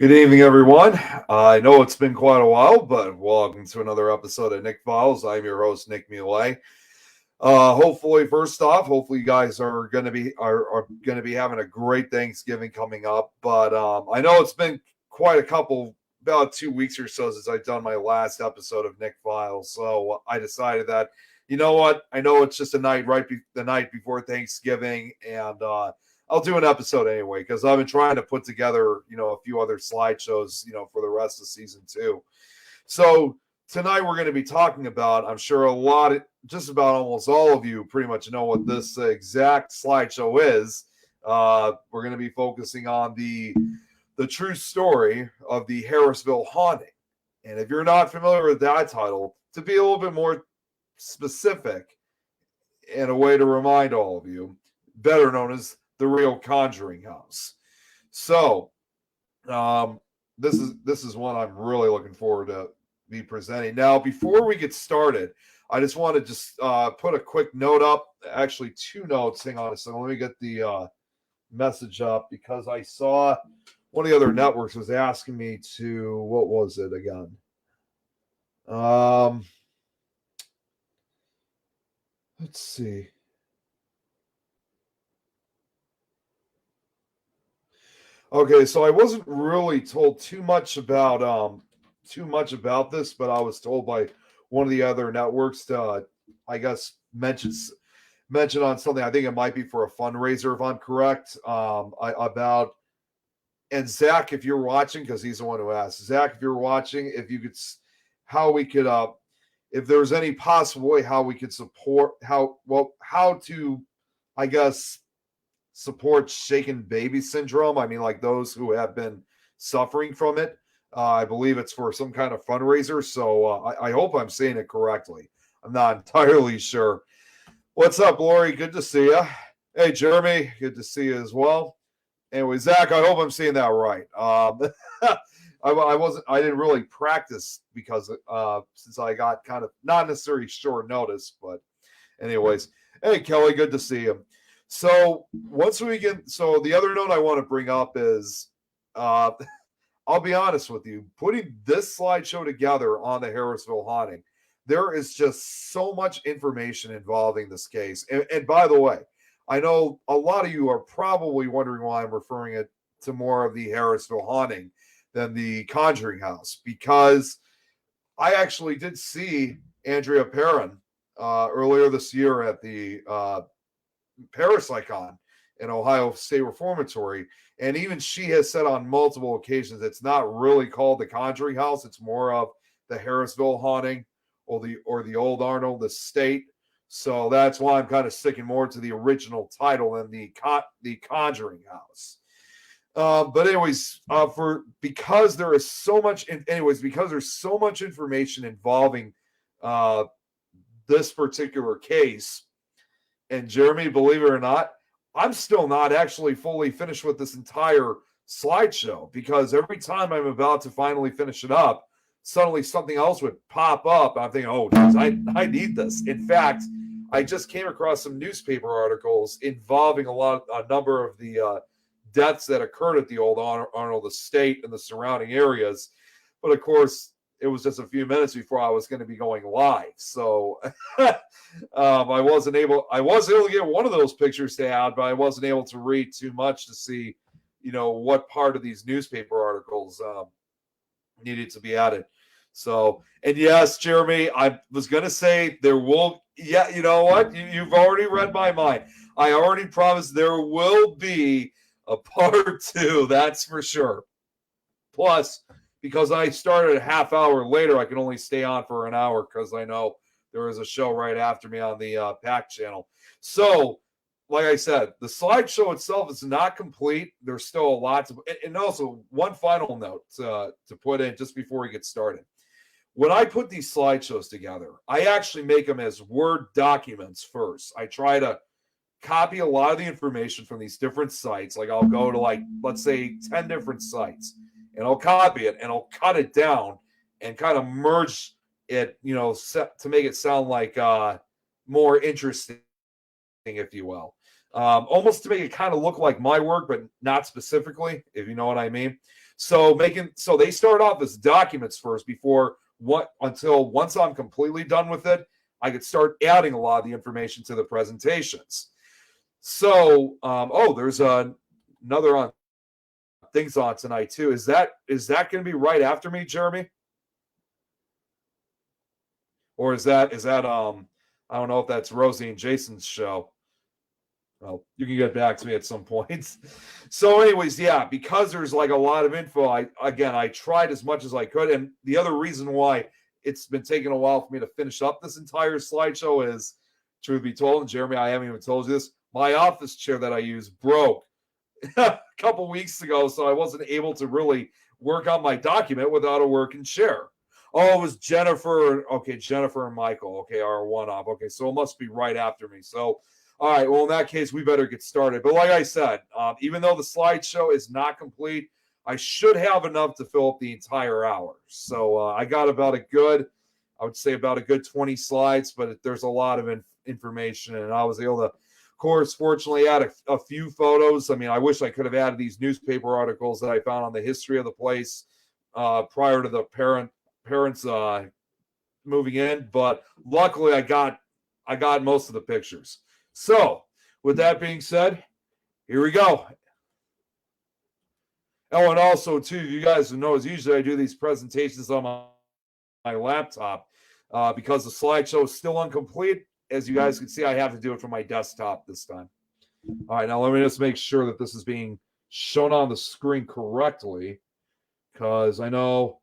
Good evening, everyone. I know it's been quite a while, but welcome to another episode of Nick Files. I'm your host, Nick Muley. Hopefully, first off, hopefully you guys are going to be having a great Thanksgiving coming up. But I know it's been quite about 2 weeks or so since I've done my last episode of Nick Files. So I decided that, you know what? I know it's just a night the night before Thanksgiving, and I'll do an episode anyway because I've been trying to put together, a few other slideshows, for the rest of season two. So tonight we're going to be talking about, I'm sure just about almost all of you pretty much know what this exact slideshow is. We're going to be focusing on the true story of the Harrisville haunting. And if you're not familiar with that title, to be a little bit more specific and a way to remind all of you, better known as the real Conjuring House. So, this is one I'm really looking forward to be presenting. Now, before we get started, I just want to put a quick note up. Actually, two notes. Hang on a second. Let me get the message up because I saw one of the other networks was asking me to. What was it again? Let's see. Okay, so I wasn't really told too much about this, but I was told by one of the other networks to, I guess, mention on something. I think it might be for a fundraiser, if I'm correct. And Zach, if you're watching, because he's the one who asked. Zach, if you're watching, if you could, how we could, if there's any possible way how we could support, how to, I guess, support shaken baby syndrome. I mean, like those who have been suffering from it. I believe it's for some kind of fundraiser. So I hope I'm saying it correctly. I'm not entirely sure. What's up, Lori? Good to see you. Hey, Jeremy. Good to see you as well. Anyway, Zach, I hope I'm saying that right. I didn't really practice because since I got kind of not necessarily short notice, but anyways. Hey, Kelly, good to see you. So the other note I want to bring up is, I'll be honest with you, putting this slideshow together on the Harrisville haunting, there is just so much information involving this case. And by the way, I know a lot of you are probably wondering why I'm referring it to more of the Harrisville haunting than the Conjuring House, because I actually did see Andrea Perron earlier this year at the Parapsychon in Ohio State Reformatory, and even she has said on multiple occasions it's not really called the Conjuring House; it's more of the Harrisville haunting or the Old Arnold Estate. So that's why I'm kind of sticking more to the original title than the Conjuring House. But anyways, because there's so much information involving this particular case. And Jeremy, believe it or not, I'm still not actually fully finished with this entire slideshow because every time I'm about to finally finish it up, suddenly something else would pop up. I'm thinking, oh, geez, I need this. In fact, I just came across some newspaper articles involving a number of the deaths that occurred at the Old Arnold Estate and the surrounding areas. But of course, it was just a few minutes before I was going to be going live. So I wasn't able to get one of those pictures to add, but I wasn't able to read too much to see, what part of these newspaper articles needed to be added. So, and yes, Jeremy, I was going to say you know what? You've already read my mind. I already promised there will be a part two. That's for sure. Plus, because I started a half hour later, I can only stay on for an hour because I know there is a show right after me on the PAC channel. So, like I said, the slideshow itself is not complete. There's still a lot to, and also one final note to put in just before we get started. When I put these slideshows together, I actually make them as Word documents first. I try to copy a lot of the information from these different sites. Like I'll go to let's say 10 different sites and I'll copy it and I'll cut it down and kind of merge it, to make it sound like more interesting, if you will. Almost to make it kind of look like my work, but not specifically, if you know what I mean. So they start off as documents first until once I'm completely done with it, I could start adding a lot of the information to the presentations. So, there's another on things on tonight too. Is that going to be right after me, Jeremy? Or is that I don't know if that's Rosie and Jason's show. Well, you can get back to me at some point. So, anyways, yeah, because there's like a lot of info, I tried as much as I could. And the other reason why it's been taking a while for me to finish up this entire slideshow is, truth be told, and Jeremy, I haven't even told you this, my office chair that I use broke a couple weeks ago, so I wasn't able to really work on my document without a working chair. Oh, it was Jennifer. Okay, Jennifer and Michael. Okay, are one up. Okay, so it must be right after me. So, all right, well, in that case, we better get started. But like I said, even though the slideshow is not complete, I should have enough to fill up the entire hour. So I got about a good 20 slides, but there's a lot of information, and I was able to, of course, fortunately, add a few photos. I mean, I wish I could have added these newspaper articles that I found on the history of the place prior to the parents moving in, but luckily I got most of the pictures. So, with that being said, here we go. Oh, and also, too, you guys know, as usually I do these presentations on my laptop because the slideshow is still incomplete. As you guys can see, I have to do it from my desktop this time. All right, now let me just make sure that this is being shown on the screen correctly, because I know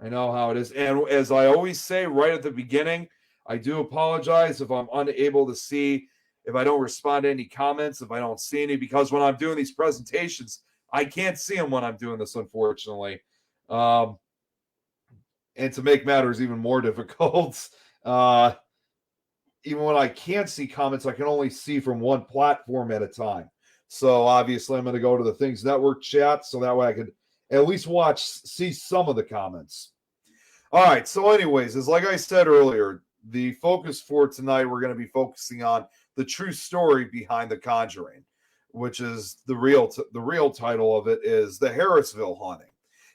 how it is. And as I always say right at the beginning, I do apologize if I'm unable to see, if I don't respond to any comments, if I don't see any, because when I'm doing these presentations, I can't see them when I'm doing this, unfortunately. And to make matters even more difficult, even when I can't see comments, I can only see from one platform at a time. So obviously I'm going to go to the Things Network chat so that way I could at least see some of the comments. All right. So anyways, as like I said earlier, the focus for tonight, we're going to be focusing on the true story behind The Conjuring, which is the real title of it is The Harrisville Haunting.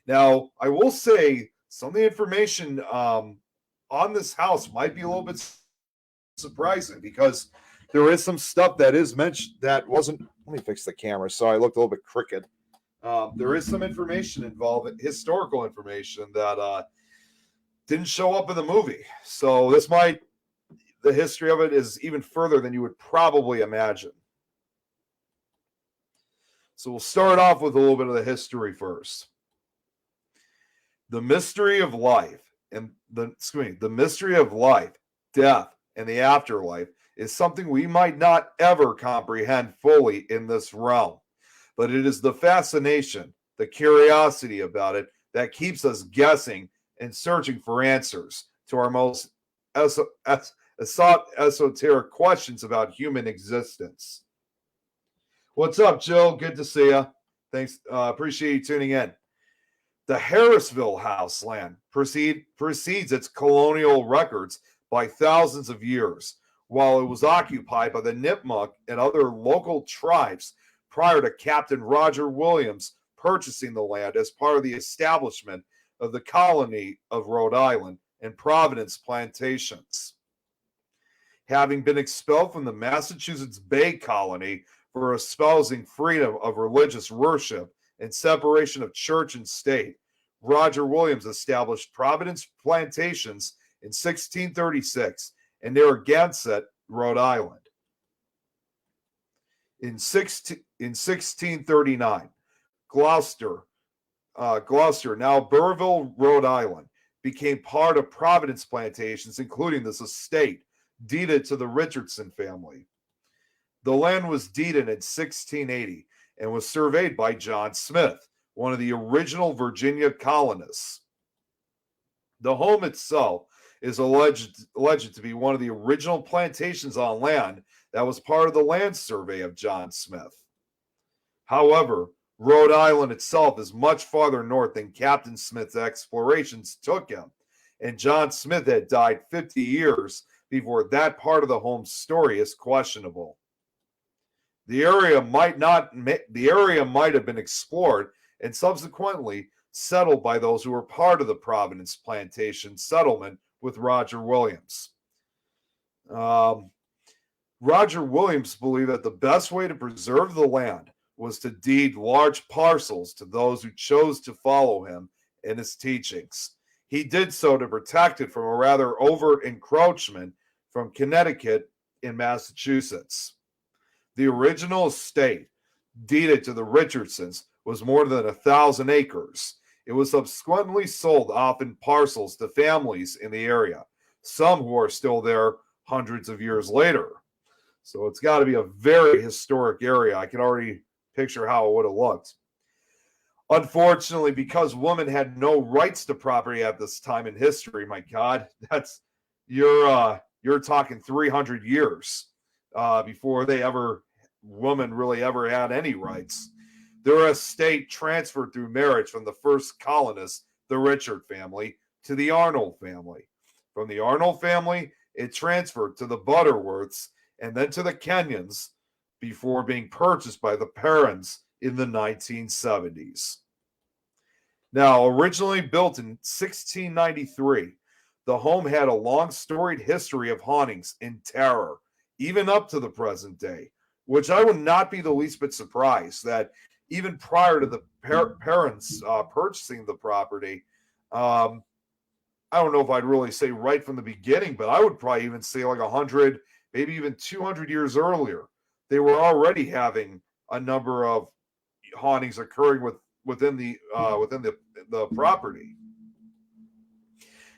Now, I will say some of the information on this house might be a little bit surprising because there is some stuff that is mentioned that wasn't. Let me fix the camera so I looked a little bit crooked. There is some information involved, historical information that didn't show up in the movie. So the history of it is even further than you would probably imagine. So we'll start off with a little bit of the history first. The mystery of life the mystery of life, death, and the afterlife is something we might not ever comprehend fully in this realm. But it is the fascination, the curiosity about it that keeps us guessing and searching for answers to our most esoteric questions about human existence. What's up, Jill? Good to see you. Thanks. Appreciate you tuning in. The Harrisville house land precedes its colonial records by thousands of years, while it was occupied by the Nipmuc and other local tribes prior to Captain Roger Williams purchasing the land as part of the establishment of the colony of Rhode Island and Providence plantations. Having been expelled from the Massachusetts Bay Colony for espousing freedom of religious worship and separation of church and state, Roger Williams established Providence plantations in 1636 and Narragansett, Rhode Island. In 1639, Gloucester, now Burrillville, Rhode Island, became part of Providence plantations, including this estate, deeded to the Richardson family. The land was deeded in 1680 and was surveyed by John Smith, one of the original Virginia colonists. The home itself is alleged to be one of the original plantations on land that was part of the land survey of John Smith. However, Rhode Island itself is much farther north than Captain Smith's explorations took him, and John Smith had died 50 years before that part of the home's story is questionable. The area might have been explored and subsequently settled by those who were part of the Providence Plantation settlement with Roger Williams. Roger Williams believed that the best way to preserve the land was to deed large parcels to those who chose to follow him in his teachings. He did so to protect it from a rather overt encroachment from Connecticut in Massachusetts. The original estate, deeded to the Richardsons, was more than 1,000 acres. It was subsequently sold off in parcels to families in the area, some who are still there hundreds of years later. So it's got to be a very historic area. I can already picture how it would have looked. Unfortunately, because women had no rights to property at this time in history, my God, that's you're talking 300 years before women really ever had any rights. Their estate transferred through marriage from the first colonists, the Richard family, to the Arnold family. From the Arnold family, it transferred to the Butterworths and then to the Kenyons before being purchased by the Perrons in the 1970s. Now, originally built in 1693, the home had a long storied history of hauntings and terror, even up to the present day, which I would not be the least bit surprised that even prior to the parents purchasing the property, I don't know if I'd really say right from the beginning, but I would probably even say like 100, maybe even 200 years earlier, they were already having a number of hauntings occurring within the property.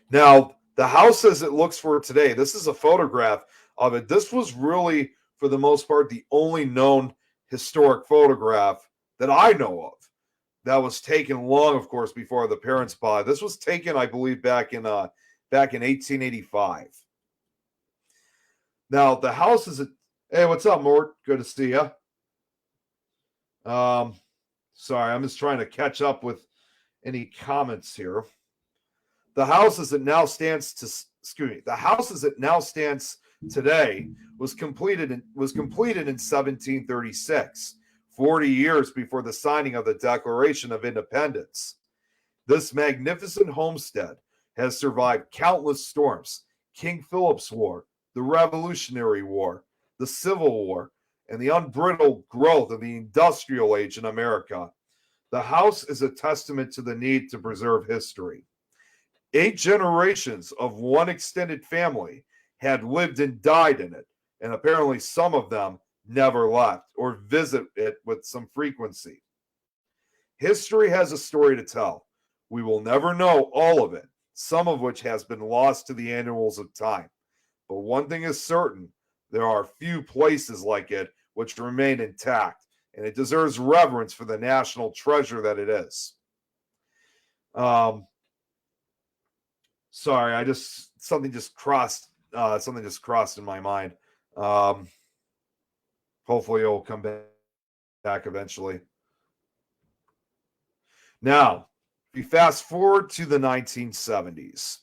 Now, the house as it looks for today, this is a photograph of it. This was really, for the most part, the only known historic photograph that I know of that was taken long, of course, before the parents bought. This was taken, I believe, back in 1885. Now, the house is hey, what's up, Mort? Good to see you. Sorry, I'm just trying to catch up with any comments here. The house as it now stands today was completed in 1736, 40 years before the signing of the Declaration of Independence. This magnificent homestead has survived countless storms: King Philip's War, the Revolutionary War, the Civil War, and the unbridled growth of the industrial age in America. The house is a testament to the need to preserve history. 8 generations of one extended family had lived and died in it, and apparently some of them never left or visit it with some frequency. History has a story to tell. We will never know all of it, some of which has been lost to the annals of time. But one thing is certain, there are few places like it which remain intact, and it deserves reverence for the national treasure that it is. Sorry, something just crossed in my mind. Hopefully it'll come back eventually. Now, we fast forward to the 1970s.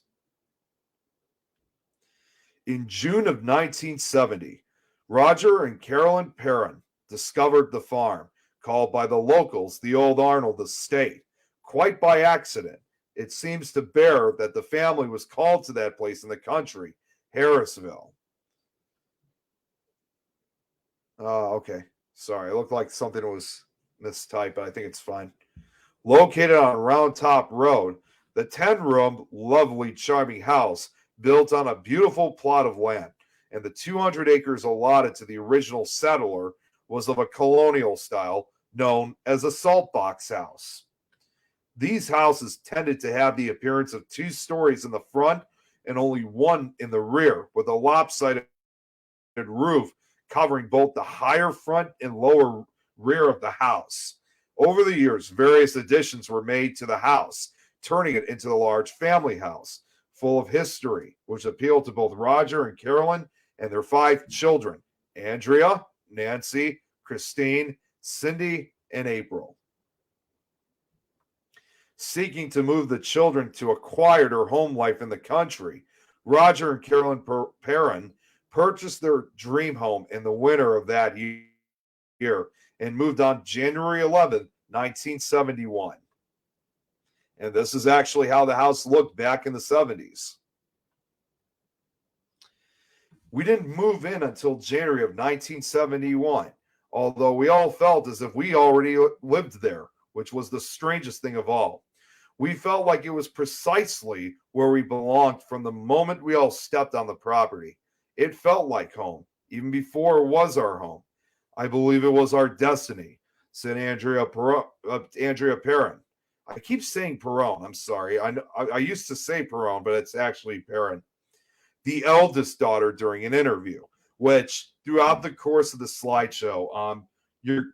In June of 1970, Roger and Carolyn Perron discovered the farm, called by the locals the Old Arnold Estate. Quite by accident, it seems to bear that the family was called to that place in the country, Harrisville. Okay. Sorry, it looked like something was mistyped, but I think it's fine. Located on Round Top Road, the 10-room, lovely, charming house built on a beautiful plot of land, and the 200 acres allotted to the original settler was of a colonial style known as a salt box house. These houses tended to have the appearance of 2 stories in the front and only one in the rear, with a lopsided roof covering both the higher front and lower rear of the house. Over the years, various additions were made to the house, turning it into a large family house full of history, which appealed to both Roger and Carolyn and their 5 children: Andrea, Nancy, Christine, Cindy, and April. Seeking to move the children to a quieter home life in the country, Roger and Carolyn Perron purchased their dream home in the winter of that year and moved on January 11th, 1971. And this is actually how the house looked back in the 70s. We didn't move in until January of 1971, although we all felt as if we already lived there, which was the strangest thing of all. We felt like it was precisely where we belonged from the moment we all stepped on the property. It felt like home, even before it was our home. I believe it was our destiny, said Andrea Perrin. I keep saying Perron. I'm sorry. I used to say Perron, but it's actually Perrin. The eldest daughter during an interview, which throughout the course of the slideshow,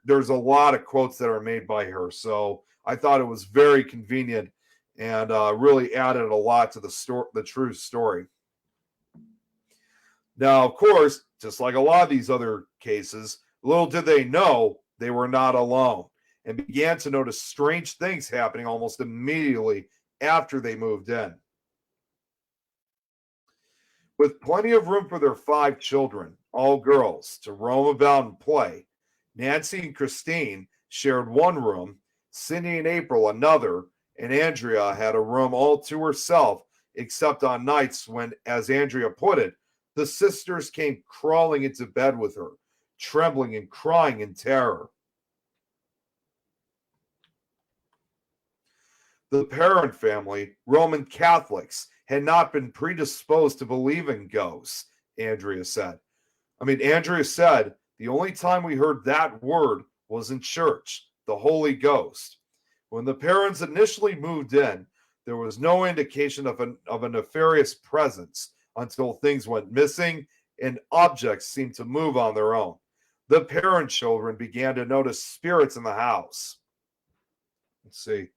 there's a lot of quotes that are made by her. So I thought it was very convenient and really added a lot to the true story. Now, of course, just like a lot of these other cases, little did they know they were not alone and began to notice strange things happening almost immediately after they moved in. With plenty of room for their 5 children, all girls, to roam about and play, Nancy and Christine shared one room, Cindy and April another, and Andrea had a room all to herself, except on nights when, as Andrea put it, the sisters came crawling into bed with her, trembling and crying in terror. The Perrin family, Roman Catholics, had not been predisposed to believe in ghosts, Andrea said. Andrea said the only time we heard that word was in church, the Holy Ghost. When the Perrins initially moved in, there was no indication of a nefarious presence until things went missing and objects seemed to move on their own. The Perrin children began to notice spirits in the house. Let's see.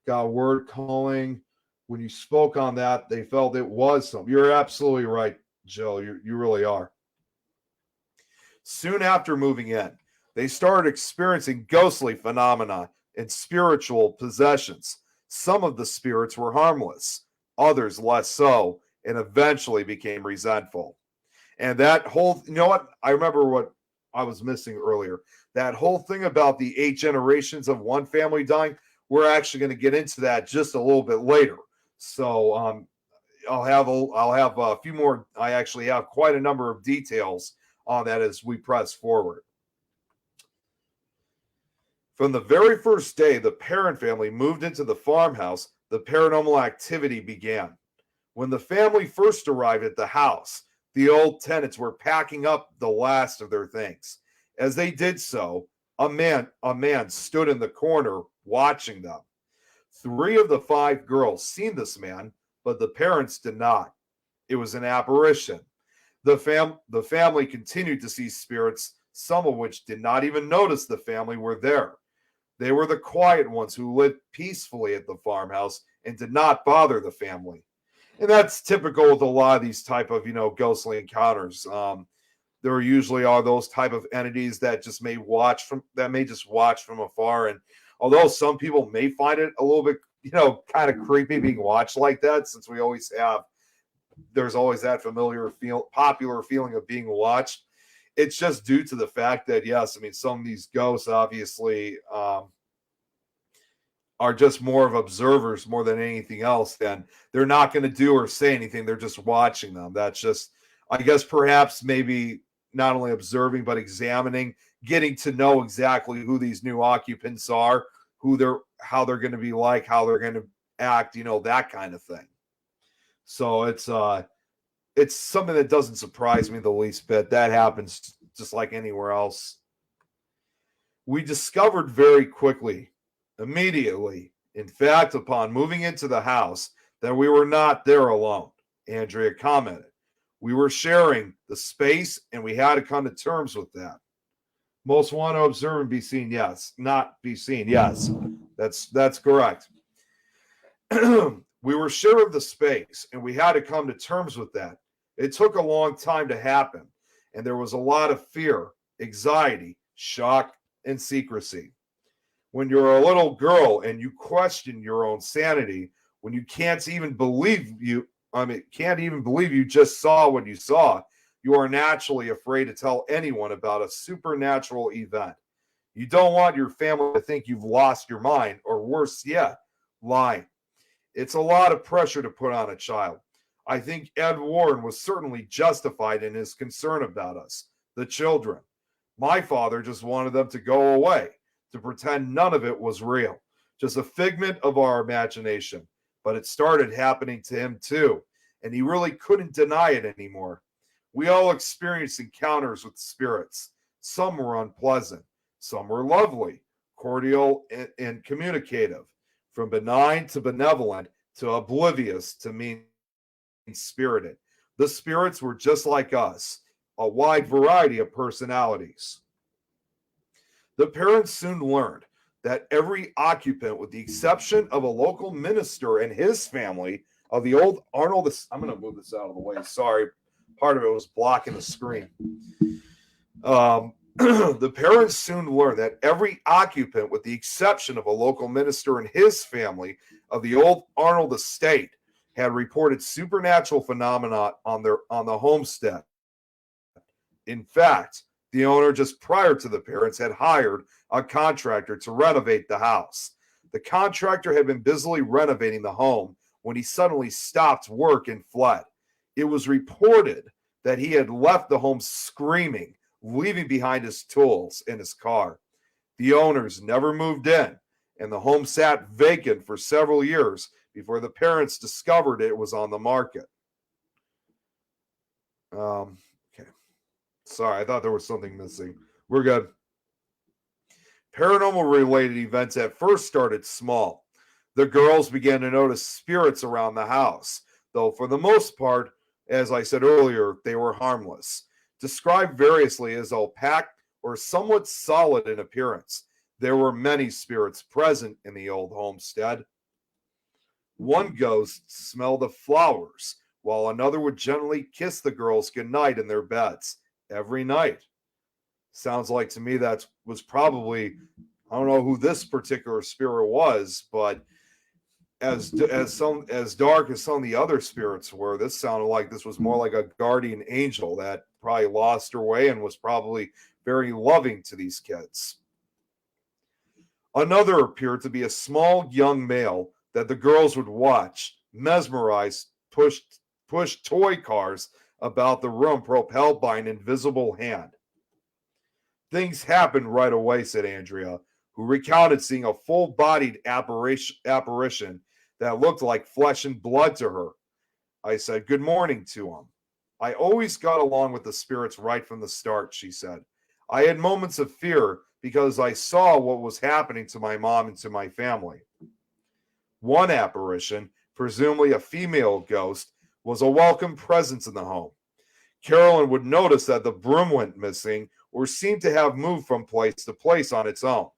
Got a word calling. When you spoke on that, they felt it was something. You're absolutely right, Joe. You really are. Soon after moving in, they started experiencing ghostly phenomena and spiritual possessions. Some of the spirits were harmless, others less so, and eventually became resentful. And that whole, you know what? I remember what I was missing earlier. That whole thing about the 8 generations of one family dying, we're actually going to get into that just a little bit later. So I'll have a few more. I actually have quite a number of details on that as we press forward. From the very first day the Perrin family moved into the farmhouse, the paranormal activity began. When the family first arrived at the house, the old tenants were packing up the last of their things. As they did so, a man stood in the corner watching them. 3 of the 5 girls seen this man, but the parents did not. It was an apparition. The family continued to see spirits, some of which did not even notice the family were there. They were the quiet ones who lived peacefully at the farmhouse and did not bother the family. And that's typical with a lot of these type of, ghostly encounters. There usually are those type of entities that may just watch from afar. And although some people may find it a little bit, kind of creepy being watched like that, since there's always that popular feeling of being watched. It's just due to the fact that, yes, some of these ghosts obviously are just more of observers more than anything else. Then they're not going to do or say anything. They're just watching them. That's just, I guess, perhaps maybe not only observing, but examining, getting to know exactly who these new occupants are, how they're going to be like, how they're going to act, that kind of thing. So it's something that doesn't surprise me the least bit. That happens just like anywhere else. We discovered very quickly, immediately, in fact, upon moving into the house, that we were not there alone, Andrea commented. We were sharing the space, and we had to come to terms with that. Most want to observe and be seen, yes. Not be seen, yes. That's correct. We were sure of the space, and we had to come to terms with that. It took a long time to happen, and there was a lot of fear, anxiety, shock, and secrecy. When you're a little girl and you question your own sanity, when you can't even believe you just saw what you saw, you are naturally afraid to tell anyone about a supernatural event. You don't want your family to think you've lost your mind, or worse yet, lying. It's a lot of pressure to put on a child. I think Ed Warren was certainly justified in his concern about us, the children. My father just wanted them to go away, to pretend none of it was real, just a figment of our imagination. But it started happening to him too, and he really couldn't deny it anymore. We all experienced encounters with spirits. Some were unpleasant, some were lovely, cordial, and communicative, from benign to benevolent to oblivious to mean spirited. The spirits were just like us, a wide variety of personalities. The parents soon learned that every occupant, with the exception of a local minister and his family of the old Arnold, I'm going to move this out of the way. Sorry, part of it was blocking the screen. The parents soon learned that every occupant, with the exception of a local minister and his family of the old Arnold estate, had reported supernatural phenomena on the homestead. In fact, the owner, just prior to the parents, had hired a contractor to renovate the house. The contractor had been busily renovating the home when he suddenly stopped work and fled. It was reported that he had left the home screaming, leaving behind his tools in his car. The owners never moved in, and the home sat vacant for several years before the parents discovered it was on the market. Okay. Sorry, I thought there was something missing. We're good. Paranormal related events at first started small. The girls began to notice spirits around the house, though for the most part, as I said earlier, they were harmless. Described variously as opaque or somewhat solid in appearance, there were many spirits present in the old homestead. One ghost smelled of flowers, while another would gently kiss the girls goodnight in their beds every night. Sounds like to me that was probably, I don't know who this particular spirit was, but as dark as some of the other spirits were, this sounded like this was more like a guardian angel that probably lost her way and was probably very loving to these kids. Another appeared to be a small young male that the girls would watch, mesmerized, push toy cars about the room propelled by an invisible hand. Things happened right away, said Andrea, who recounted seeing a full-bodied apparition that looked like flesh and blood to her. I said good morning to him. I always got along with the spirits right from the start, she said. I had moments of fear because I saw what was happening to my mom and to my family. One apparition, presumably a female ghost, was a welcome presence in the home. Carolyn would notice that the broom went missing or seemed to have moved from place to place on its own.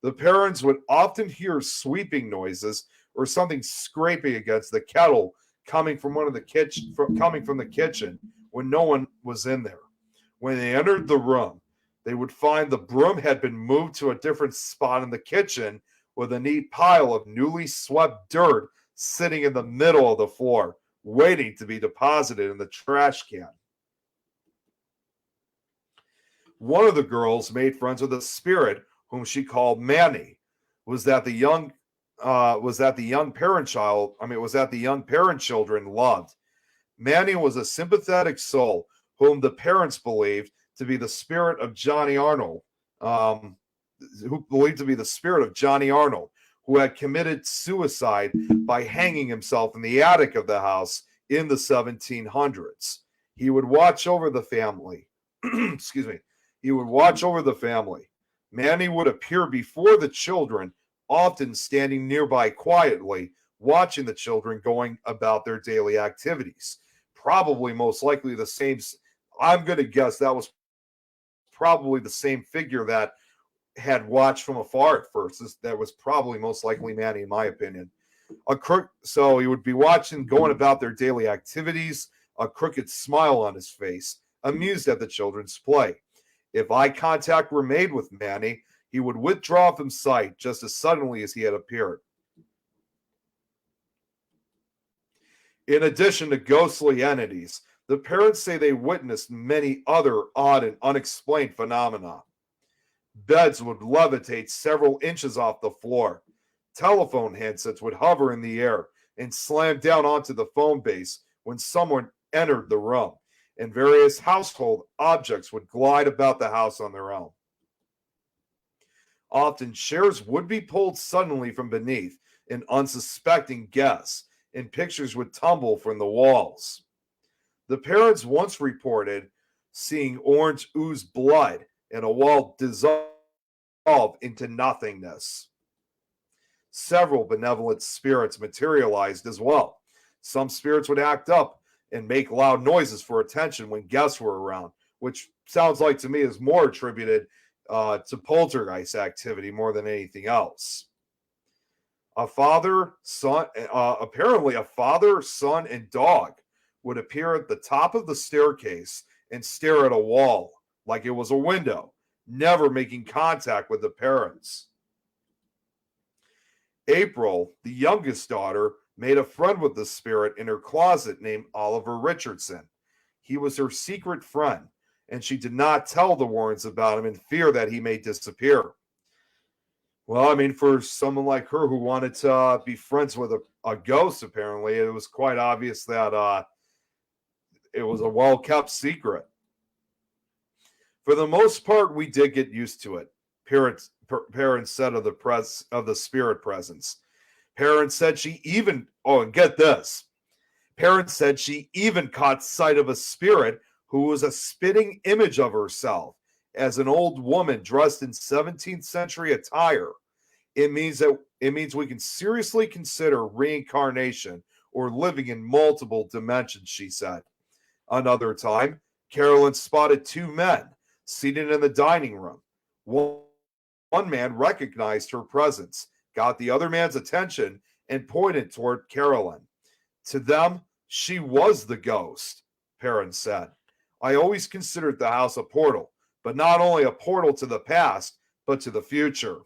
The parents would often hear sweeping noises or something scraping against the kettle coming from the kitchen when no one was in there. When they entered the room, they would find the broom had been moved to a different spot in the kitchen with a neat pile of newly swept dirt sitting in the middle of the floor, waiting to be deposited in the trash can. One of the girls made friends with a spirit whom she called Manny. Was that the young parent children loved. Manny was a sympathetic soul whom the parents believed to be the spirit of Johnny Arnold, who had committed suicide by hanging himself in the attic of the house in the 1700s. He would watch over the family. Excuse me. He would watch over the family. Manny would appear before the children, often standing nearby quietly, watching the children going about their daily activities. Probably most likely the same. I'm going to guess that was probably the same figure that had watched from afar at first. That was probably most likely Manny, in my opinion. So he would be watching, going about their daily activities, a crooked smile on his face, amused at the children's play. If eye contact were made with Manny, he would withdraw from sight just as suddenly as he had appeared. In addition to ghostly entities, the parents say they witnessed many other odd and unexplained phenomena. Beds would levitate several inches off the floor. Telephone handsets would hover in the air and slam down onto the phone base when someone entered the room, and various household objects would glide about the house on their own. Often, chairs would be pulled suddenly from beneath an unsuspecting guest, and pictures would tumble from the walls. The parents once reported seeing orange ooze blood and a wall dissolve into nothingness. Several benevolent spirits materialized as well. Some spirits would act up and make loud noises for attention when guests were around, which sounds like to me is more attributed to poltergeist activity more than anything else. A father, son, apparently a father, son, and dog would appear at the top of the staircase and stare at a wall like it was a window, never making contact with the parents. April, the youngest daughter, made a friend with the spirit in her closet named Oliver Richardson. He was her secret friend, and she did not tell the Warrens about him in fear that he may disappear. Well, I mean, for someone like her who wanted to be friends with a ghost, apparently, it was quite obvious that it was a well-kept secret. For the most part, we did get used to it. Parents said of the spirit presence. Parents said she even and get this. Parents said she even caught sight of a spirit who was a spitting image of herself as an old woman dressed in 17th century attire. It means we can seriously consider reincarnation or living in multiple dimensions, she said. Another time, Carolyn spotted two men seated in the dining room. One man recognized her presence, got the other man's attention, and pointed toward Carolyn. To them, she was the ghost, Perrin said. I always considered the house a portal, but not only a portal to the past, but to the future.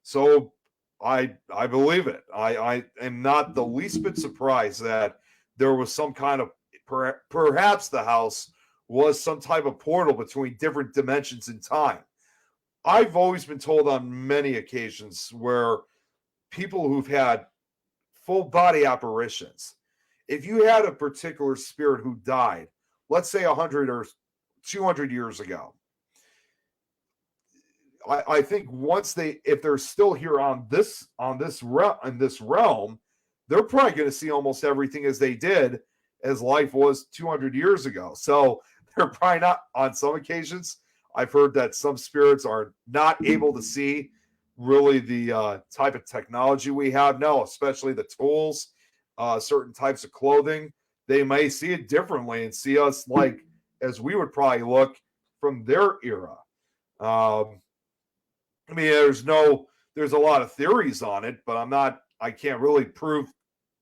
So I believe it. I am not the least bit surprised that there was some kind of, perhaps the house was some type of portal between different dimensions in time. I've always been told on many occasions where people who've had full body apparitions, if you had a particular spirit who died, let's say 100 or 200 years ago, I think if they're still here in this realm, they're probably going to see almost everything as they did as life was 200 years ago. So they're probably not, on some occasions, I've heard that some spirits are not able to see really the type of technology we have now, especially the tools, certain types of clothing. They may see it differently and see us like as we would probably look from their era. I mean, there's a lot of theories on it, but I can't really prove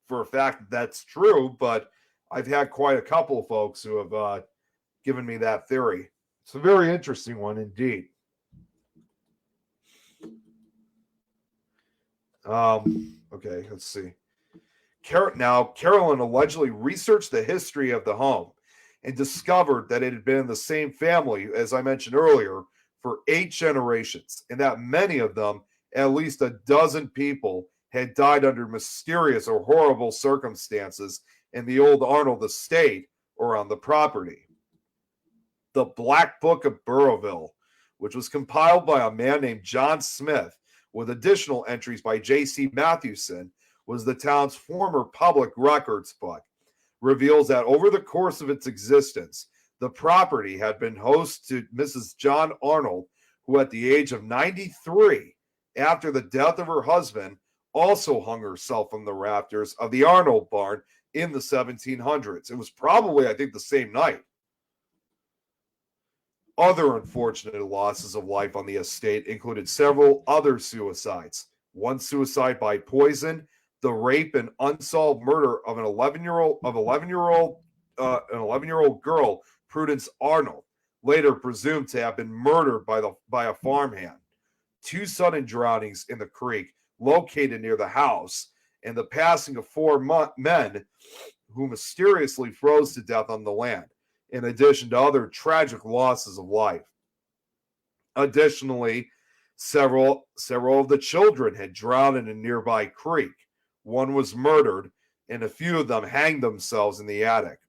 for a fact that that's true, but I've had quite a couple of folks who have given me that theory. It's a very interesting one indeed. Okay, let's see. Carolyn allegedly researched the history of the home and discovered that it had been in the same family, as I mentioned earlier, for 8 generations, and that many of them, at least a dozen people, had died under mysterious or horrible circumstances in the old Arnold estate or on the property. The Black Book of Burrowville, which was compiled by a man named John Smith with additional entries by J.C. Mathewson, was the town's former public records book, reveals that over the course of its existence, the property had been host to Mrs. John Arnold, who at the age of 93, after the death of her husband, also hung herself from the rafters of the Arnold barn in the 1700s. It was probably, I think, the same night. Other unfortunate losses of life on the estate included several other suicides. One suicide by poison, the rape and unsolved murder of an 11-year-old girl, Prudence Arnold, later presumed to have been murdered by a farmhand. 2 sudden drownings in the creek located near the house, and the passing of 4 men who mysteriously froze to death on the land, in addition to other tragic losses of life. Additionally, Several of the children had drowned in a nearby creek. One was murdered, and a few of them hanged themselves in the attic.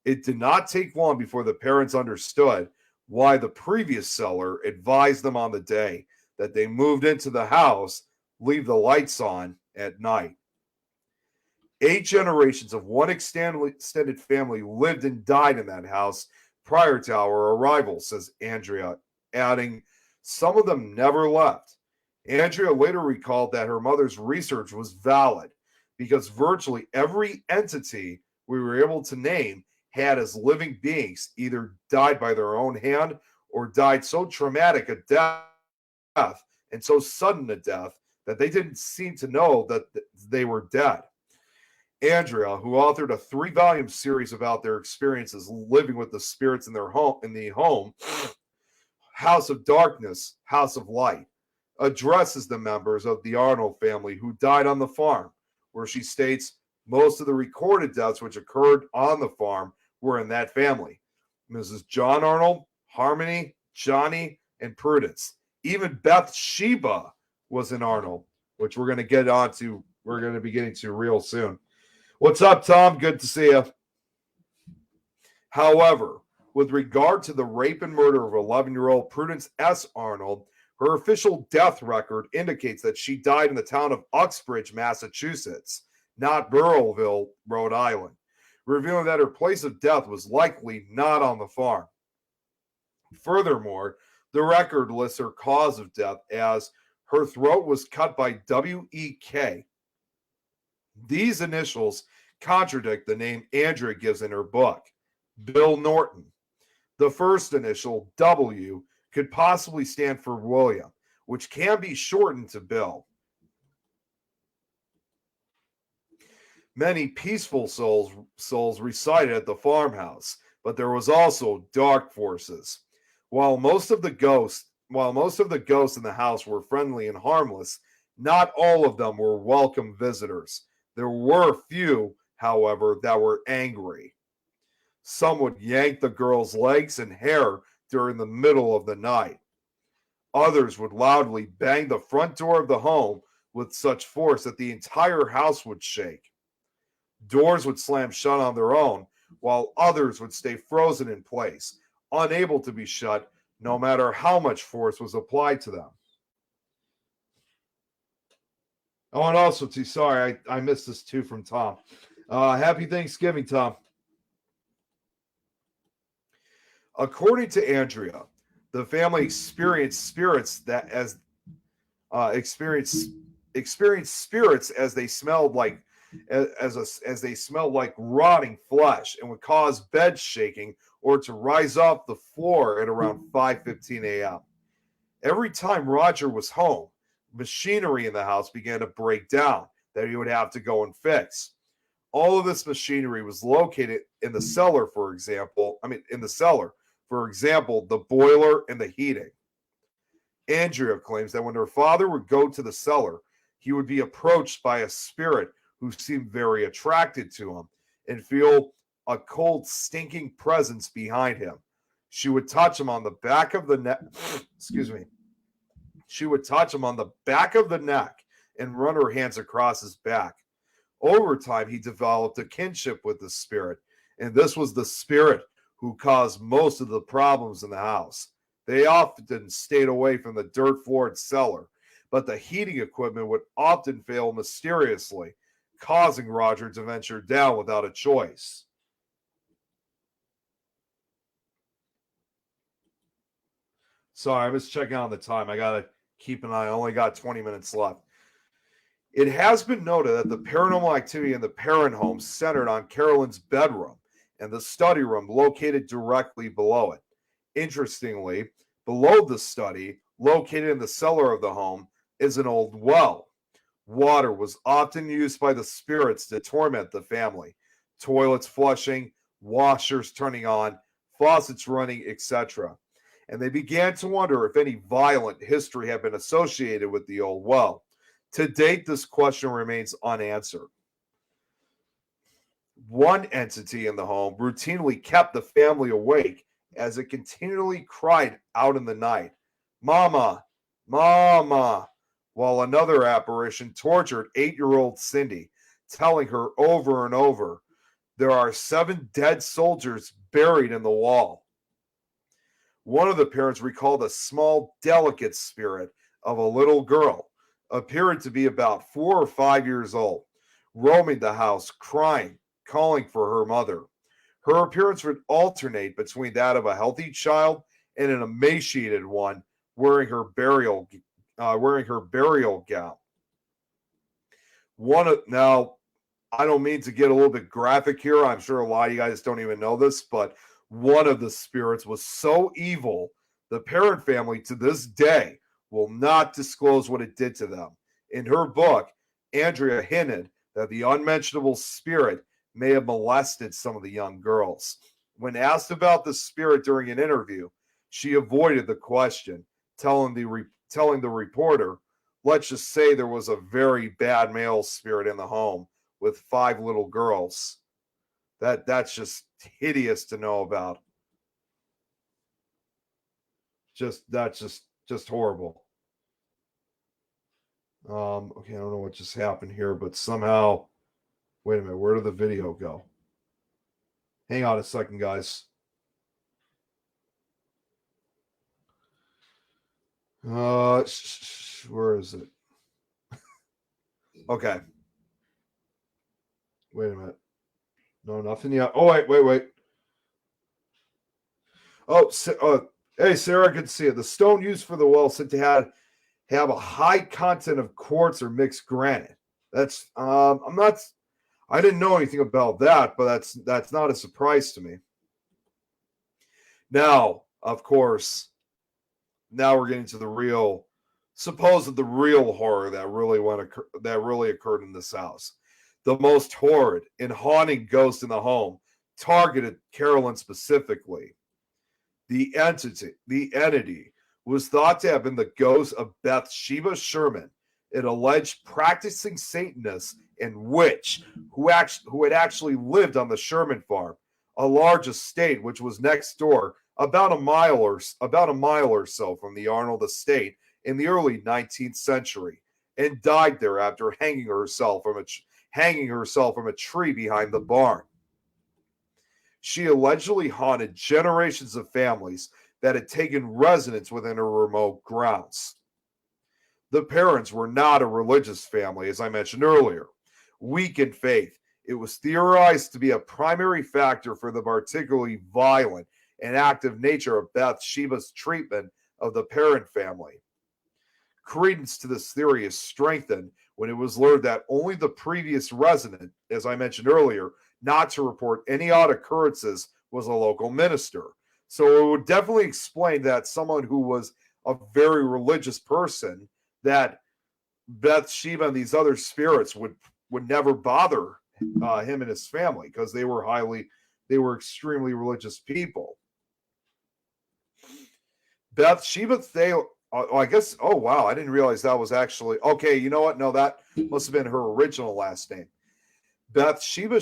It did not take long before the parents understood why the previous seller advised them on the day that they moved into the house, leave the lights on at night. 8 generations of one extended family lived and died in that house prior to our arrival, says Andrea, adding, some of them never left. Andrea later recalled that her mother's research was valid because virtually every entity we were able to name had as living beings either died by their own hand or died so traumatic a death and so sudden a death that they didn't seem to know that they were dead. Andrea, who authored a 3-volume series about their experiences living with the spirits in the home, House of Darkness, House of Light, addresses the members of the Arnold family who died on the farm, where she states most of the recorded deaths which occurred on the farm were in that family. Mrs. John Arnold, Harmony, Johnny, and Prudence. Even Bathsheba was in Arnold, which we're going to get onto. We're going to be getting to real soon. What's up, Tom? Good to see you. However, with regard to the rape and murder of 11-year-old Prudence S. Arnold, her official death record indicates that she died in the town of Uxbridge, Massachusetts, not Burrillville, Rhode Island, revealing that her place of death was likely not on the farm. Furthermore, the record lists her cause of death as her throat was cut by W.E.K. These initials contradict the name Andrea gives in her book, Bill Norton. The first initial, W, could possibly stand for William, which can be shortened to Bill. Many peaceful souls resided at the farmhouse, but there was also dark forces. While most of the ghosts in the house were friendly and harmless, not all of them were welcome visitors. There were few, however, that were angry. Some would yank the girl's legs and hair during the middle of the night. Others would loudly bang the front door of the home with such force that the entire house would shake. Doors would slam shut on their own, while others would stay frozen in place, unable to be shut no matter how much force was applied to them. Oh, and also, sorry, I missed this too from Tom. Happy Thanksgiving, Tom. According to Andrea, the family experienced spirits as they smelled like as they smelled like rotting flesh and would cause bed shaking or to rise off the floor at around 5:15 a.m. Every time Roger was home, machinery in the house began to break down that he would have to go and fix. All of this machinery was located in the cellar, for example, the boiler and the heating. Andrea claims that when her father would go to the cellar, he would be approached by a spirit who seemed very attracted to him and feel a cold, stinking presence behind him. She would touch him on the back of the neck. She would touch him on the back of the neck and run her hands across his back. Over time, he developed a kinship with the spirit, and this was the spirit who caused most of the problems in the house. They often stayed away from the dirt-floored cellar, but the heating equipment would often fail mysteriously, causing Roger to venture down without a choice. Sorry, I was checking on the time. I got to keep an eye. I only got 20 minutes left. It has been noted that the paranormal activity in the parent home centered on Carolyn's bedroom and the study room located directly below it. Interestingly, below the study, located in the cellar of the home, is an old well. Water was often used by the spirits to torment the family. Toilets flushing, washers turning on, faucets running, etc. And they began to wonder if any violent history had been associated with the old well. To date, this question remains unanswered. One entity in the home routinely kept the family awake as it continually cried out in the night, "Mama, Mama, while another apparition tortured 8-year-old Cindy, telling her over and over, there are 7 dead soldiers buried in the wall. One of the parents recalled a small, delicate spirit of a little girl, appearing to be about 4 or 5 years old, roaming the house, crying, calling for her mother. Her appearance would alternate between that of a healthy child and an emaciated one wearing her burial gown. Now, I don't mean to get a little bit graphic here. I'm sure a lot of you guys don't even know this, but one of the spirits was so evil, the parent family to this day will not disclose what it did to them. In her book, Andrea hinted that the unmentionable spirit may have molested some of the young girls. When asked about the spirit during an interview, she avoided the question, telling the reporter, let's just say there was a very bad male spirit in the home with 5 little girls. That's just hideous to know about. That's just horrible. Okay, I don't know what just happened here, but somehow, wait a minute, where did the video go? Hang on a second, guys. Where is it? Okay. Wait a minute. No, nothing yet. Oh, wait. Oh, hey, Sarah, I can see it. The stone used for the well said to have a high content of quartz or mixed granite. That's I didn't know anything about that, but that's not a surprise to me. Now, of course, now we're getting to the real horror that really occurred in this house. The most horrid and haunting ghost in the home targeted Carolyn specifically. The entity was thought to have been the ghost of Bathsheba Sherman, an alleged practicing Satanist and witch who had actually lived on the Sherman farm, a large estate which was next door, about a mile or so from the Arnold estate in the early 19th century, and died there after hanging herself from a tree behind the barn. She allegedly haunted generations of families that had taken residence within her remote grounds. The parents were not a religious family, as I mentioned earlier. Weak in faith, it was theorized to be a primary factor for the particularly violent and active nature of Bathsheba's treatment of the parent family. Credence to this theory is strengthened when it was learned that only the previous resident, as I mentioned earlier, not to report any odd occurrences, was a local minister. So it would definitely explain that someone who was a very religious person, that Bathsheba and these other spirits would never bother him and his family, because they were extremely religious people. Bathsheba Thayer, I guess, oh wow, I didn't realize that was actually, okay, you know what? No, that must have been her original last name. Bathsheba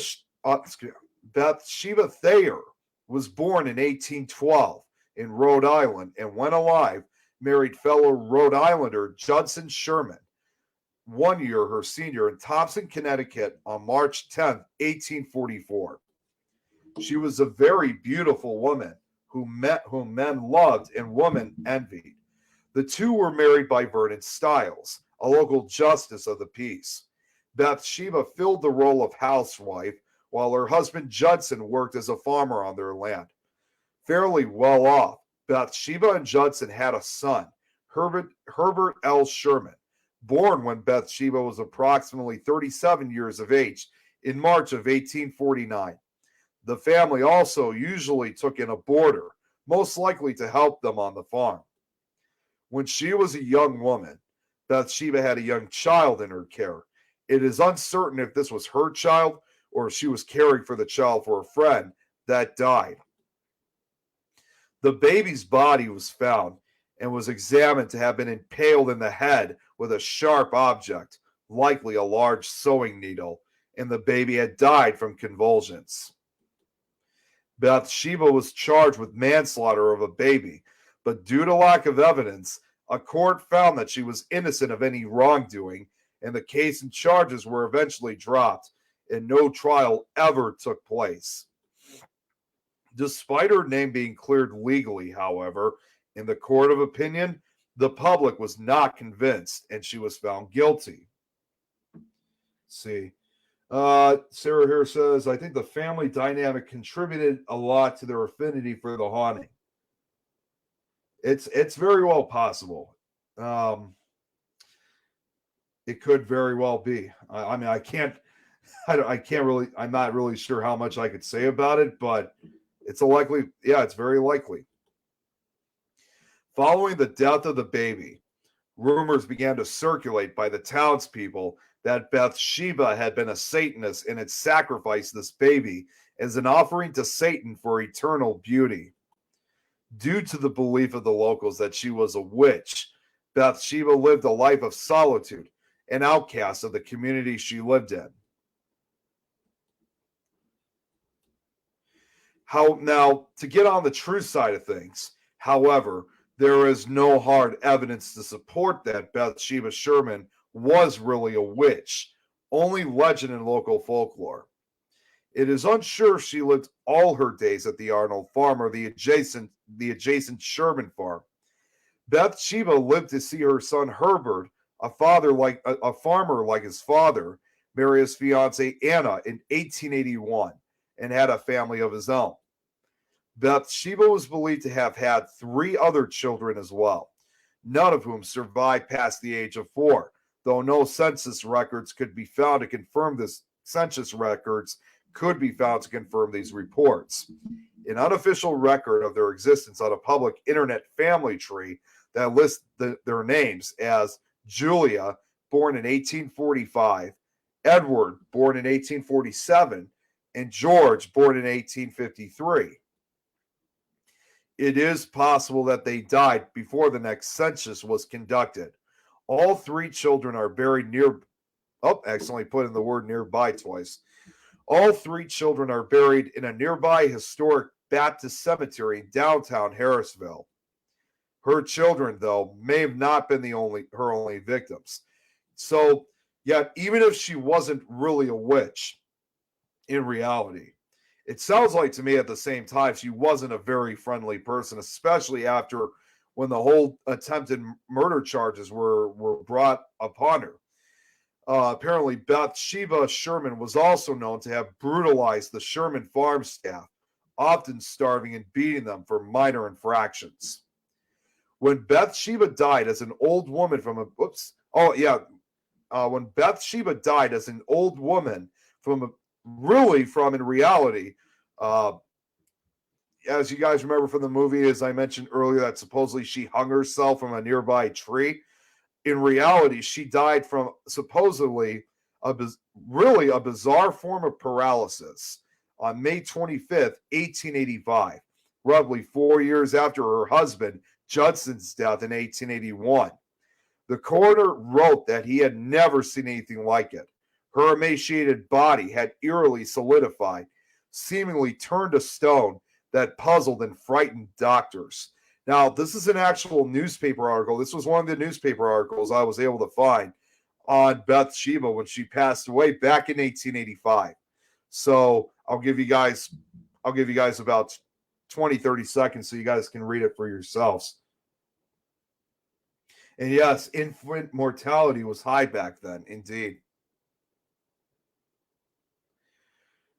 Thayer was born in 1812 in Rhode Island, and when alive, married fellow Rhode Islander Judson Sherman, 1 year her senior, in Thompson, Connecticut on March 10th, 1844. She was a very beautiful woman whom men loved and women envied. The two were married by Vernon Stiles, a local justice of the peace. Bathsheba filled the role of housewife, while her husband Judson worked as a farmer on their land. Fairly well off, Bathsheba and Judson had a son, Herbert L. Sherman, born when Bathsheba was approximately 37 years of age in March of 1849. The family also usually took in a boarder, most likely to help them on the farm. When she was a young woman, Bathsheba had a young child in her care. It is uncertain if this was her child or if she was caring for the child for a friend that died. The baby's body was found and was examined to have been impaled in the head with a sharp object, likely a large sewing needle, and the baby had died from convulsions. Bathsheba was charged with manslaughter of a baby, but due to lack of evidence, A court found that she was innocent of any wrongdoing, and the case and charges were eventually dropped, and no trial ever took place. Despite her name being cleared legally, however, in the court of opinion, the public was not convinced, and she was found guilty. Let's see. Sarah here says, I think the family dynamic contributed a lot to their affinity for the haunting. It's very well possible. It could very well be. I mean, I can't really. I'm not really sure how much I could say about it, but it's a likely. Yeah, it's very likely. Following the death of the baby, rumors began to circulate by the townspeople that Bathsheba had been a Satanist and had sacrificed this baby as an offering to Satan for eternal beauty. Due to the belief of the locals that she was a witch, Bathsheba lived a life of solitude, an outcast of the community she lived in. Now, to get on the true side of things, however, there is no hard evidence to support that Bathsheba Sherman was really a witch, only legend and local folklore. It is unsure if she lived all her days at the Arnold farm or the adjacent Sherman farm. Bathsheba lived to see her son Herbert, a farmer like his father, marry his fiancée Anna in 1881 and had a family of his own. Bathsheba was believed to have had 3 other children as well, none of whom survived past the age of 4, though no census records could be found to confirm this. Census records could be found to confirm these reports. An unofficial record of their existence on a public internet family tree that lists their names as Julia, born in 1845, Edward, born in 1847, and George, born in 1853. It is possible that they died before the next census was conducted. All 3 children are buried near. Oh, accidentally put in the word nearby twice. All 3 children are buried in a nearby historic Baptist cemetery in downtown Harrisville. Her children, though, may have not been her only victims. So, yet, even if she wasn't really a witch, in reality, it sounds like to me at the same time she wasn't a very friendly person, especially after when the whole attempted murder charges were brought upon her. Apparently, Bathsheba Sherman was also known to have brutalized the Sherman farm staff, often starving and beating them for minor infractions. When Bathsheba died as an old woman when Bathsheba died as an old woman in reality, as you guys remember from the movie, as I mentioned earlier, that supposedly she hung herself from a nearby tree. In reality, she died from supposedly a bizarre form of paralysis on May 25th, 1885, roughly 4 years after her husband Judson's death in 1881. The coroner wrote that he had never seen anything like it. Her emaciated body had eerily solidified, seemingly turned to stone that puzzled and frightened doctors. Now, this is an actual newspaper article. This was one of the newspaper articles I was able to find on Bathsheba when she passed away back in 1885. So I'll give you guys about 20, 30 seconds so you guys can read it for yourselves. And yes, infant mortality was high back then, indeed.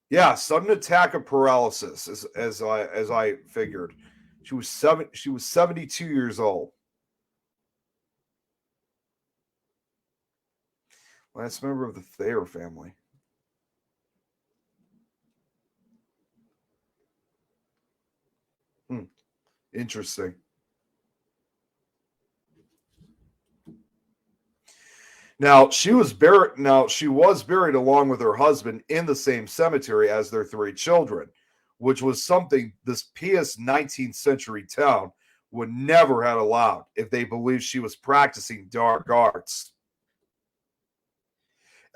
Yeah, sudden attack of paralysis, as I figured. She was 72 years old. Last member of the Thayer family. Interesting. Now, she was buried along with her husband in the same cemetery as their 3 children, which was something this pious 19th century town would never have allowed if they believed she was practicing dark arts.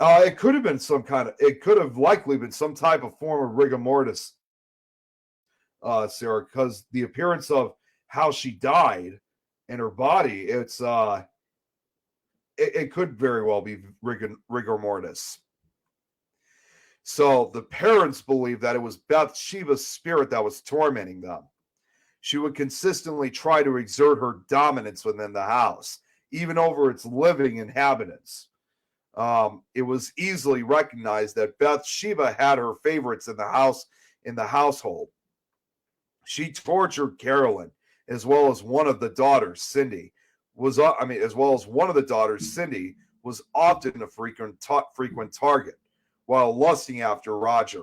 It could have likely been some type of form of rigor mortis, Sarah, because the appearance of how she died in her body, it could very well be rigor mortis. So the parents believe that it was Bathsheba's spirit that was tormenting them. She would consistently try to exert her dominance within the house, even over its living inhabitants. It was easily recognized that Bathsheba had her favorites in the household. She tortured Carolyn, as well as one of the daughters, Cindy. As well as one of the daughters, Cindy, was often a frequent target, while lusting after Roger.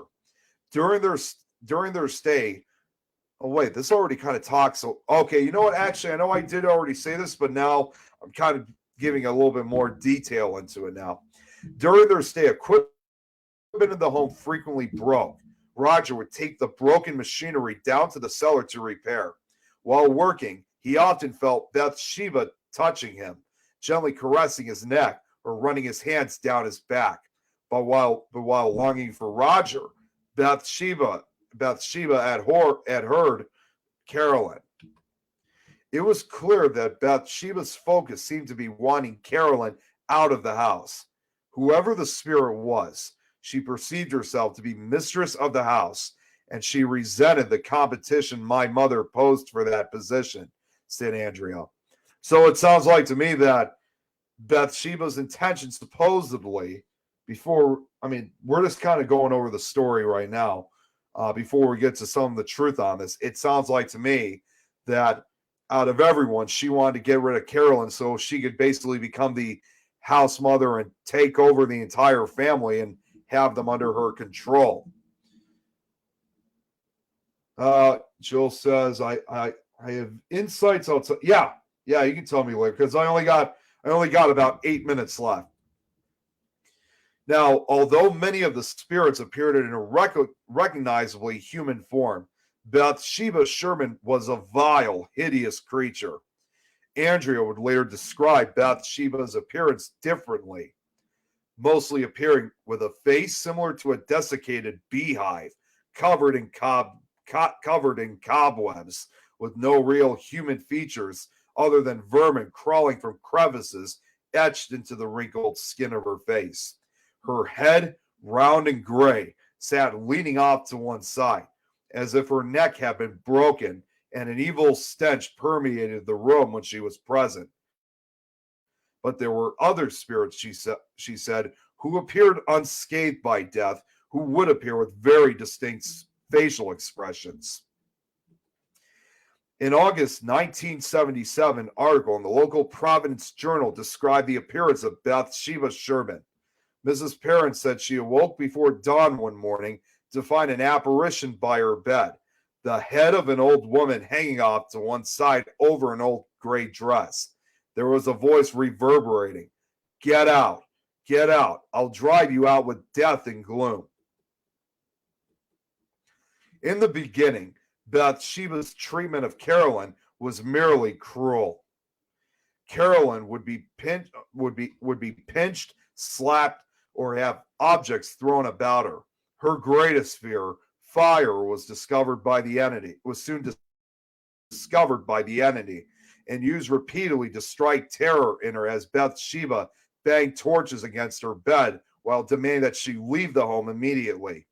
During their stay, oh wait, this already kind of talks. So okay, you know what? Actually, I know I did already say this, but now I'm kind of giving a little bit more detail into it now. During their stay, equipment in the home frequently broke. Roger would take the broken machinery down to the cellar to repair. While working, he often felt Bathsheba touching him, gently caressing his neck or running his hands down his back. But while longing for Roger, Bathsheba had heard Carolyn. It was clear that Bathsheba's focus seemed to be wanting Carolyn out of the house. Whoever the spirit was, she perceived herself to be mistress of the house, and she resented the competition my mother posed for that position, said Andrea. So it sounds like to me that Bathsheba's intention supposedly we're just kind of going over the story right now before we get to some of the truth on this. It sounds like to me that out of everyone, she wanted to get rid of Carolyn so she could basically become the house mother and take over the entire family and have them under her control. Jill says, I have insights outside. Yeah, you can tell me later because I only got about 8 minutes left. Now, although many of the spirits appeared in a recognizably human form, Bathsheba Sherman was a vile, hideous creature. Andrea would later describe Bathsheba's appearance differently, mostly appearing with a face similar to a desiccated beehive, covered in cobwebs, with no real human features other than vermin crawling from crevices etched into the wrinkled skin of her face. Her head, round and gray, sat leaning off to one side, as if her neck had been broken, and an evil stench permeated the room when she was present. But there were other spirits, she said, who appeared unscathed by death, who would appear with very distinct facial expressions. In August 1977, an article in the local Providence Journal described the appearance of Bathsheba Sherman. Mrs. Perrin said she awoke before dawn one morning to find an apparition by her bed, the head of an old woman hanging off to one side over an old gray dress. There was a voice reverberating, "Get out, get out. I'll drive you out with death and gloom." In the beginning, Bathsheba's treatment of Carolyn was merely cruel. Carolyn would be pinched, slapped, or have objects thrown about her. Her greatest fear, fire, was soon discovered by the entity and used repeatedly to strike terror in her as Bathsheba banged torches against her bed while demanding that she leave the home immediately.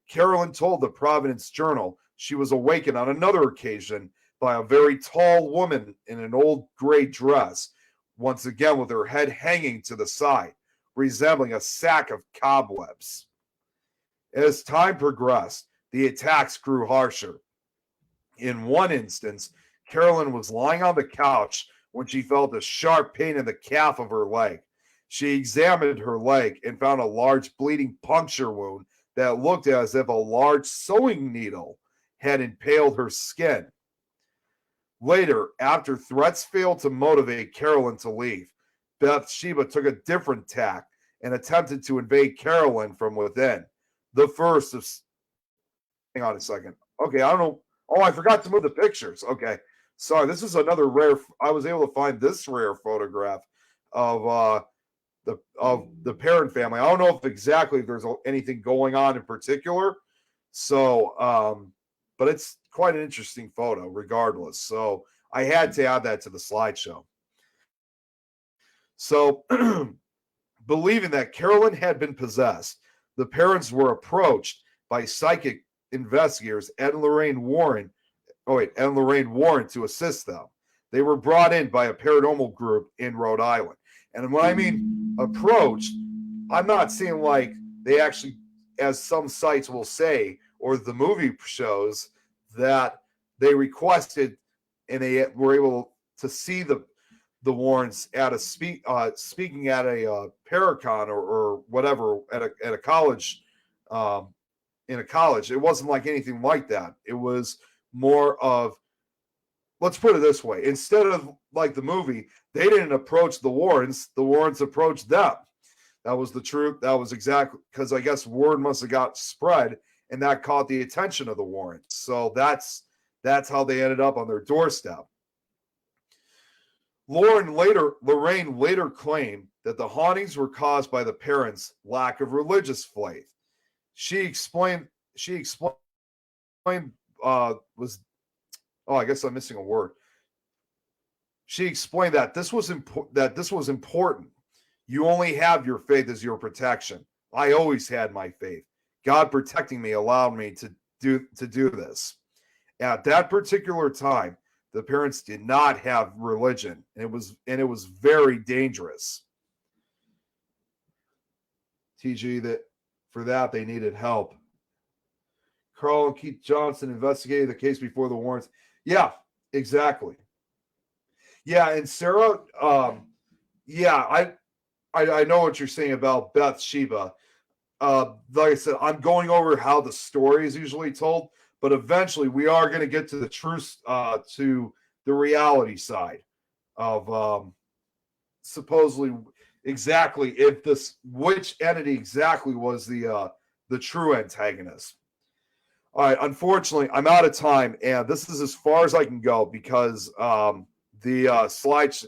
Carolyn told the Providence Journal she was awakened on another occasion by a very tall woman in an old gray dress, once again with her head hanging to the side, resembling a sack of cobwebs. As time progressed, the attacks grew harsher. In one instance, Carolyn was lying on the couch when she felt a sharp pain in the calf of her leg. She examined her leg and found a large bleeding puncture wound that looked as if a large sewing needle had impaled her skin. Later, after threats failed to motivate Carolyn to leave, Bathsheba took a different tack and attempted to invade Carolyn from within. The first of... Hang on a second. Okay, I don't know. Oh, I forgot to move the pictures. Okay. Sorry, this is another rare... I was able to find this rare photograph of the Perrin family. I don't know if exactly there's anything going on in particular. So, but it's quite an interesting photo regardless. So I had to add that to the slideshow. So, believing that Carolyn had been possessed, the parents were approached by psychic investigators Ed and Lorraine Warren to assist them. They were brought in by a paranormal group in Rhode Island. And when I mean approached, I'm not saying like they actually, as some sites will say, or the movie shows, that they requested and they were able to see the Warrens at a speaking at a Paracon or whatever at a college, in a college. It wasn't like anything like that. It was more of, let's put it this way: instead of like the movie, they didn't approach the Warrens approached them. That was the truth. That was exactly, because I guess word must have got spread, and that caught the attention of the Warrens. So that's how they ended up on their doorstep. Lorraine later claimed that the hauntings were caused by the parents' lack of religious faith. She explained I guess I'm missing a word. She explained that this was important. You only have your faith as your protection. I always had my faith. God protecting me allowed me to do this. At that particular time, the parents did not have religion, and it was very dangerous. TG, that for that they needed help. Carl and Keith Johnson investigated the case before the Warrens. Yeah, exactly. Yeah, and Sarah, I know what you're saying about Bathsheba. Like I said, I'm going over how the story is usually told, but eventually we are going to get to the truth, to the reality side of supposedly exactly which entity exactly was the true antagonist. All right, unfortunately, I'm out of time, and this is as far as I can go because the slides.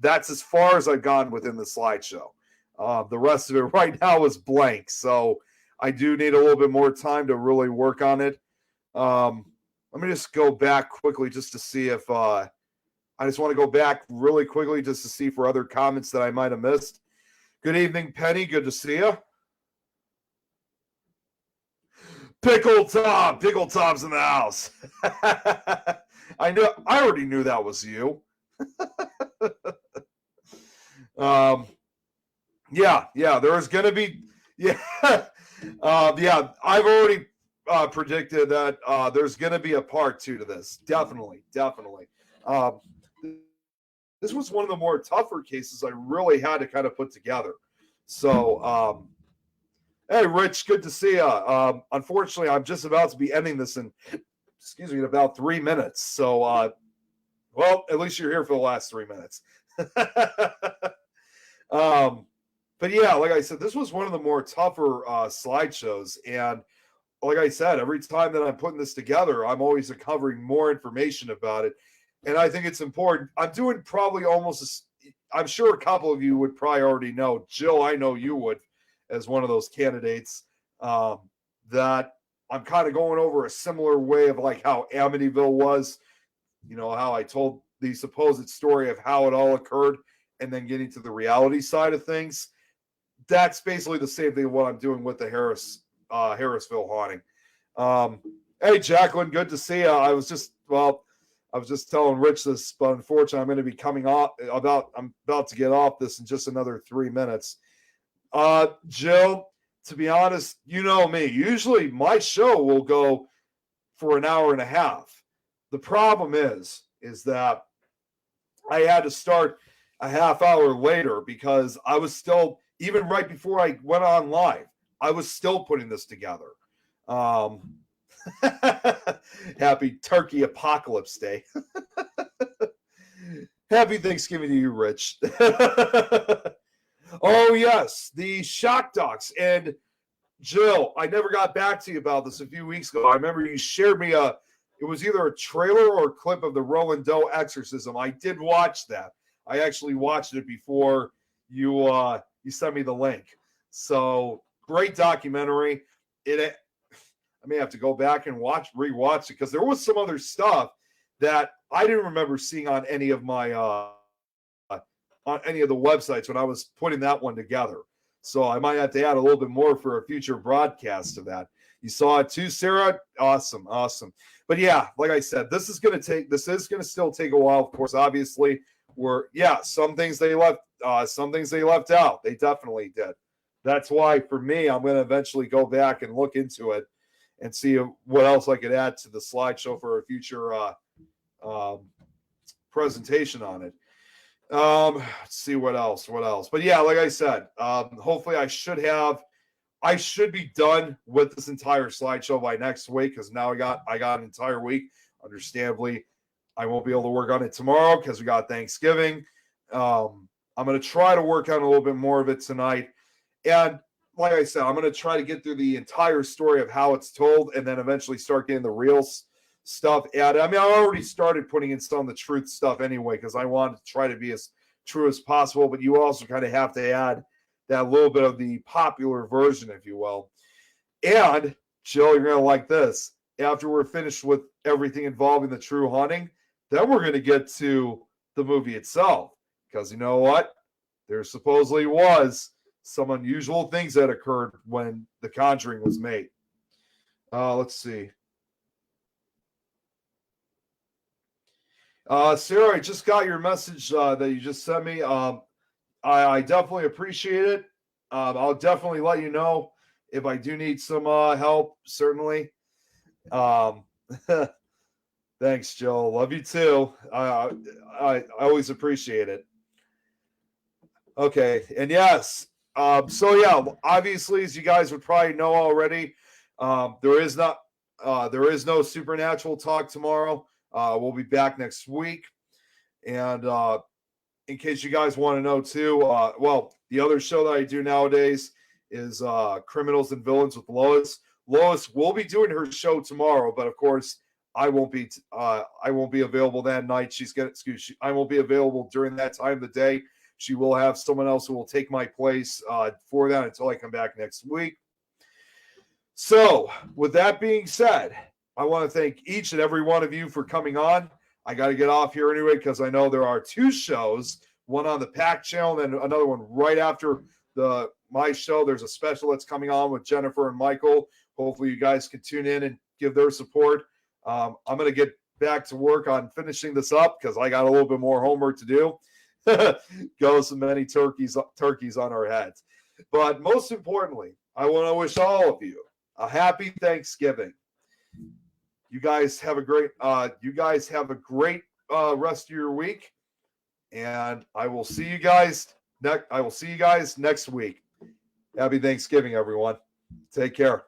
That's as far as I've gone within the slideshow. The rest of it right now is blank, so I do need a little bit more time to really work on it. Let me just go back quickly just to see if I just want to go back really quickly just to see for other comments that I might have missed. Good evening, Penny. Good to see you. Pickle Tom's in the house. I already knew that was you. There's gonna be I've already predicted that there's gonna be a part 2 to this. Definitely. This was one of the more tougher cases I really had to kind of put together. So hey, Rich, good to see you. Unfortunately, I'm just about to be ending this in about 3 minutes. So, well, at least you're here for the last 3 minutes. But yeah, like I said, this was one of the more tougher slideshows. And like I said, every time that I'm putting this together, I'm always uncovering more information about it. And I think it's important. I'm doing probably I'm sure a couple of you would probably already know. Jill, I know you would, as one of those candidates, that I'm kind of going over a similar way of like how Amityville was, how I told the supposed story of how it all occurred and then getting to the reality side of things. That's basically the same thing what I'm doing with the Harrisville haunting. Hey, Jacqueline, good to see you. I was just telling Rich this, but unfortunately I'm going to be I'm about to get off this in just another 3 minutes. Jill, to be honest, you know me. Usually my show will go for an hour and a half. The problem is that I had to start a half hour later because I was still, even right before I went on live, I was still putting this together. Happy Turkey Apocalypse Day. Happy Thanksgiving to you, Rich. Oh, yes, the shock docs. And Jill, I never got back to you about this a few weeks ago. I remember you shared me it was either a trailer or a clip of the Roland Doe exorcism. I did watch that. I actually watched it before you sent me the link. So great documentary. I may have to go back and rewatch it because there was some other stuff that I didn't remember seeing on any of my on any of the websites when I was putting that one together. So I might have to add a little bit more for a future broadcast of that. You saw it too, Sarah? Awesome, awesome. But yeah, like I said, this is going to still take a while. Of course, obviously, some things they left out. They definitely did. That's why for me, I'm going to eventually go back and look into it and see what else I could add to the slideshow for a future presentation on it. Let's see what else. But yeah, like I said, hopefully I should be done with this entire slideshow by next week, because now I got an entire week. Understandably, I won't be able to work on it tomorrow because we got Thanksgiving. I'm going to try to work on a little bit more of it tonight. And like I said, I'm going to try to get through the entire story of how it's told and then eventually start getting the real stuff added. I mean, I already started putting in some of the truth stuff anyway, because I want to try to be as true as possible, but you also kind of have to add that little bit of the popular version, if you will. And Jill, you're going to like this. After we're finished with everything involving the true haunting, then we're going to get to the movie itself. Because you know what? There supposedly was some unusual things that occurred when The Conjuring was made. Let's see. Sarah, I just got your message that you just sent me. I definitely appreciate it. I'll definitely let you know if I do need some help, certainly. Thanks, Joe. Love you too. I always appreciate it. Okay, and yes. So yeah, obviously, as you guys would probably know already, there is no supernatural talk tomorrow. We'll be back next week, and in case you guys want to know too, the other show that I do nowadays is Criminals and Villains with Lois. Lois will be doing her show tomorrow, but of course I won't be available that night. I won't be available during that time of the day. She will have someone else who will take my place for that until I come back next week. So, with that being said, I want to thank each and every one of you for coming on. I got to get off here anyway because I know there are two shows, one on the PAC channel and another one right after my show. There's a special that's coming on with Jennifer and Michael. Hopefully you guys can tune in and give their support. I'm going to get back to work on finishing this up because I got a little bit more homework to do. Go so many turkeys on our heads. But most importantly, I want to wish all of you a happy Thanksgiving. You guys have a great rest of your week, and I will see you guys next week. Happy Thanksgiving, everyone. Take care.